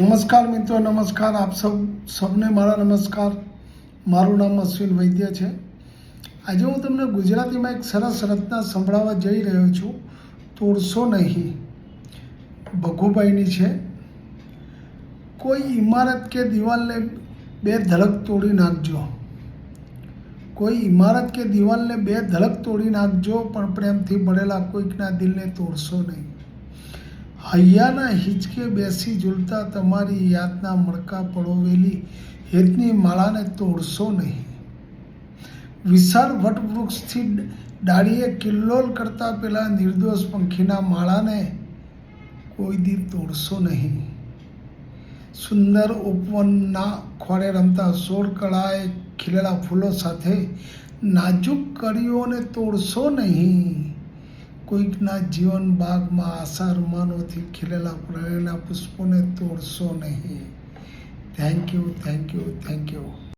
નમસ્કાર મિત્રો, નમસ્કાર. આપ સૌને મારા નમસ્કાર. મારું નામ અશ્વિન વૈદ્ય છે. આજે હું તમને ગુજરાતીમાં એક સરસ રચના સંભળાવવા જઈ રહ્યો છું. તોડશો નહીં, ભગુભાઈની છે. કોઈ ઇમારત કે દિવાલને બે ધડક તોડી નાખજો. કોઈ ઇમારત કે દિવાલને બે ધડક તોડી નાખજો, પણ પ્રેમથી ભરેલા કોઈકના દિલને તોડશો નહીં. હૈયાના હિંચકે બેસી ઝૂલતા તમારી યાદના મણકા પરોવેલી હેતની માળાને તોડશો નહીં. વિશાળ વટવૃક્ષથી ડાળીએ કિલ્લોલ કરતા પેલા નિર્દોષ પંખીના માળાને કોઈ દી તોડશો નહીં. સુંદર ઉપવનના ખોળે રમતા 16 કળાએ ખીલેલા ફૂલો સાથે નાજુક કળીઓને તોડશો નહીં. કોઈકના જીવન બાગમાં આશા અરમાનોથી ખીલેલા પ્રણયના પુષ્પોને તોડશો નહીં. Thank you, thank you, thank you.